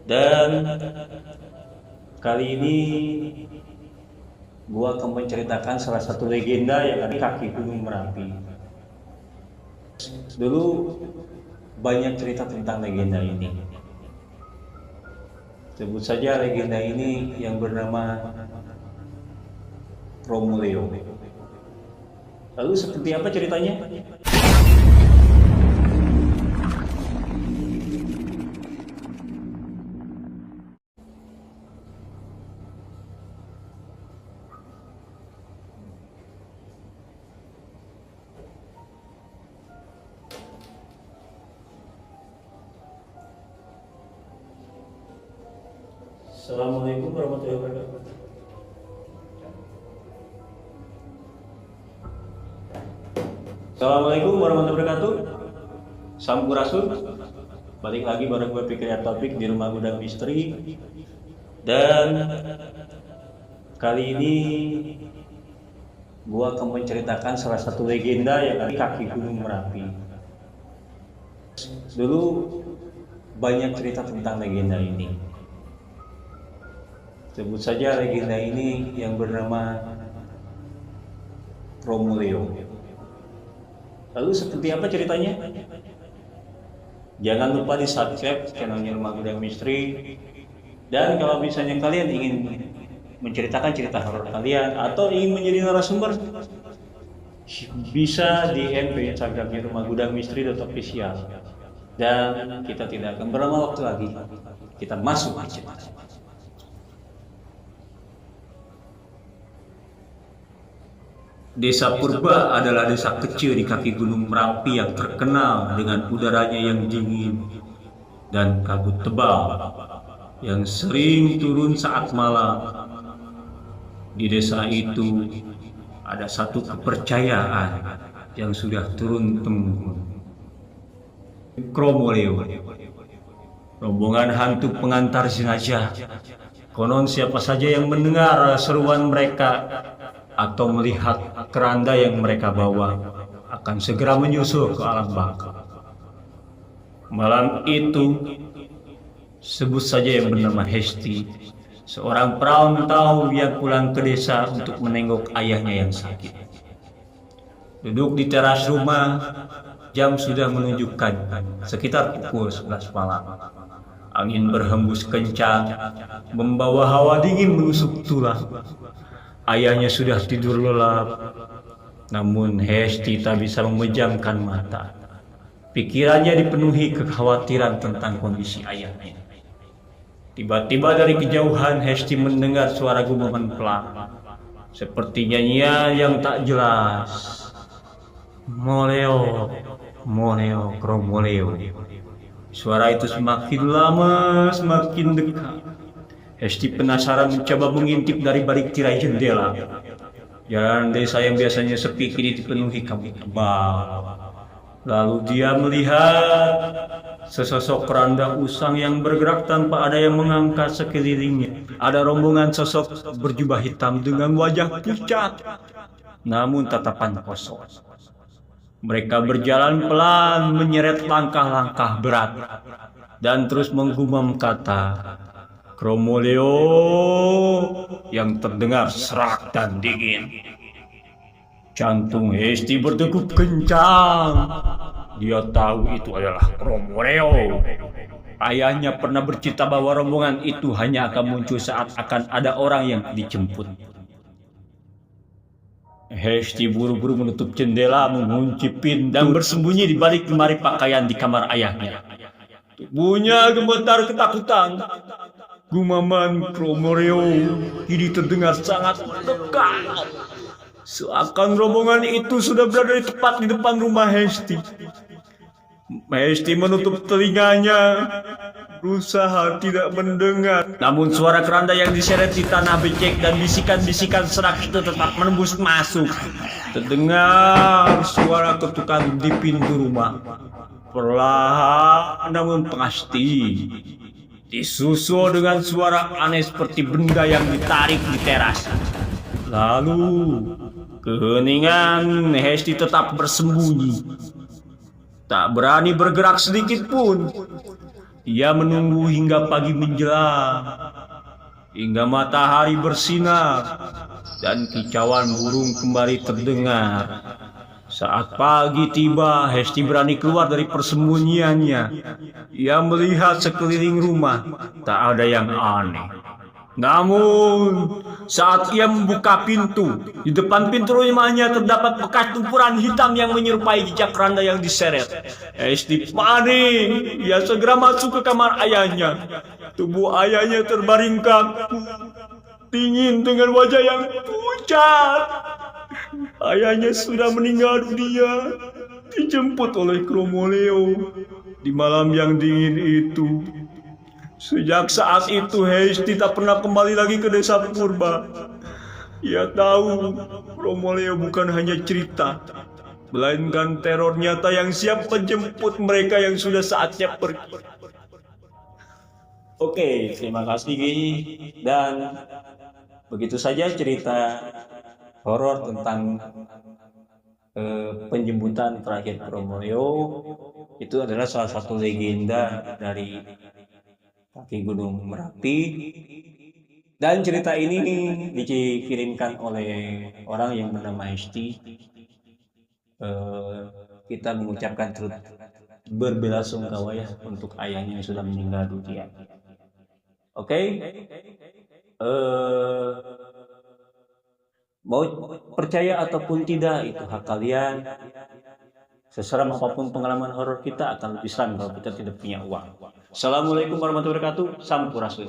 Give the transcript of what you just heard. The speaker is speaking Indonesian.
Dan kali ini gua akan menceritakan salah satu legenda yang ada di kaki Gunung Merapi. Dulu banyak cerita tentang legenda ini. Sebut saja legenda ini yang bernama Romuleo. Lalu seperti apa ceritanya? Assalamualaikum warahmatullahi wabarakatuh. Assalamualaikum warahmatullahi wabarakatuh. Sampurasun. Balik lagi bareng gue Fikri Topik di Rumah Gudang Misteri. Dan kali ini gue akan menceritakan salah satu legenda yang ada di kaki Gunung Merapi. Dulu banyak cerita tentang legenda ini. Sebut saja legenda ini yang bernama Romuleo. Lalu seperti apa ceritanya? Jangan lupa di subscribe channelnya Rumah Gudang Misteri. Dan kalau misalnya kalian ingin menceritakan cerita horor kalian atau ingin menjadi narasumber, bisa DM ke Instagramnya Rumah Gudang Misteri.official. Dan kita tidak akan berlama waktu lagi. Kita masuk ke cerita. Desa Purba adalah desa kecil di kaki Gunung Merapi yang terkenal dengan udaranya yang dingin dan kabut tebal yang sering turun saat malam. Di desa itu ada satu kepercayaan yang sudah turun-temurun. Romuleo, rombongan hantu pengantar jenazah. Konon siapa saja yang mendengar seruan mereka atau melihat keranda yang mereka bawa akan segera menyusul ke alam baka. Malam itu, sebut saja yang bernama Hesti, seorang perantau yang pulang ke desa untuk menengok ayahnya yang sakit. Duduk di teras rumah, jam sudah menunjukkan sekitar pukul 11 malam. Angin berhembus kencang, membawa hawa dingin menusuk tulang. Ayahnya sudah tidur lelap, namun Hesti tak bisa memejamkan mata. Pikirannya dipenuhi kekhawatiran tentang kondisi ayahnya. Tiba-tiba dari kejauhan Hesti mendengar suara gumaman pelan, seperti nyanyian yang tak jelas. Moleo, moleo, Romuleo. Suara itu semakin lama semakin dekat. Hesti penasaran mencoba mengintip dari balik tirai jendela. Jalan desa yang biasanya sepi kini dipenuhi kabut tebal. Lalu dia melihat sesosok keranda usang yang bergerak tanpa ada yang mengangkat sekelilingnya. Ada rombongan sosok berjubah hitam dengan wajah pucat, namun tatapan kosong. Mereka berjalan pelan menyeret langkah-langkah berat dan terus menggumam kata Romuleo yang terdengar serak dan dingin. Jantung Hesti berdegup kencang. Dia tahu itu adalah Romuleo. Ayahnya pernah bercerita bahwa rombongan itu hanya akan muncul saat akan ada orang yang dijemput. Hesti buru-buru menutup jendela, mengunci pintu, dan bersembunyi di balik lemari pakaian di kamar ayahnya. Tubuhnya gemetar ketakutan. Gumaman Romuleo kini terdengar sangat mendekat. Seakan rombongan itu sudah berada tepat di depan rumah Hesti. Hesti menutup telinganya, berusaha tidak mendengar. Namun suara keranda yang diseret di tanah becek dan bisikan-bisikan serak itu tetap menembus masuk. Terdengar suara ketukan di pintu rumah. Perlahan namun pasti. Disusul dengan suara aneh seperti benda yang ditarik di teras. Lalu keheningan. Hesti tetap bersembunyi, tak berani bergerak sedikit pun. Ia menunggu hingga pagi menjelang, hingga matahari bersinar, dan kicauan burung kembali terdengar. Saat pagi tiba, Hesti berani keluar dari persembunyiannya. Ia melihat sekeliling rumah, tak ada yang aneh. Namun, saat ia membuka pintu, di depan pintu rumahnya terdapat bekas tumpuran hitam yang menyerupai jejak keranda yang diseret. Hesti panik, ia segera masuk ke kamar ayahnya. Tubuh ayahnya terbaring kaku, dingin dengan wajah yang pucat. Ayahnya sudah meninggal dunia, dijemput oleh Kromoleo di malam yang dingin itu. Sejak saat itu, Hesti tak pernah kembali lagi ke desa purba. Ia tahu Kromoleo bukan hanya cerita, melainkan teror nyata yang siap menjemput mereka yang sudah saatnya pergi. Oke, terima kasih dan begitu saja cerita horor tentang penjemputan terakhir Kromoleo. Itu adalah salah satu legenda dari kaki Gunung Merapi, dan cerita ini dikirimkan oleh orang yang bernama Hesti. Kita mengucapkan turut berbelasungkawa ya untuk ayahnya yang sudah meninggal dunia. Oke. Mau percaya ataupun tidak itu hak kalian. Seseram apapun pengalaman horor kita akan lebih seram kalau kita tidak punya uang. Assalamualaikum warahmatullahi wabarakatuh. Sampurasun.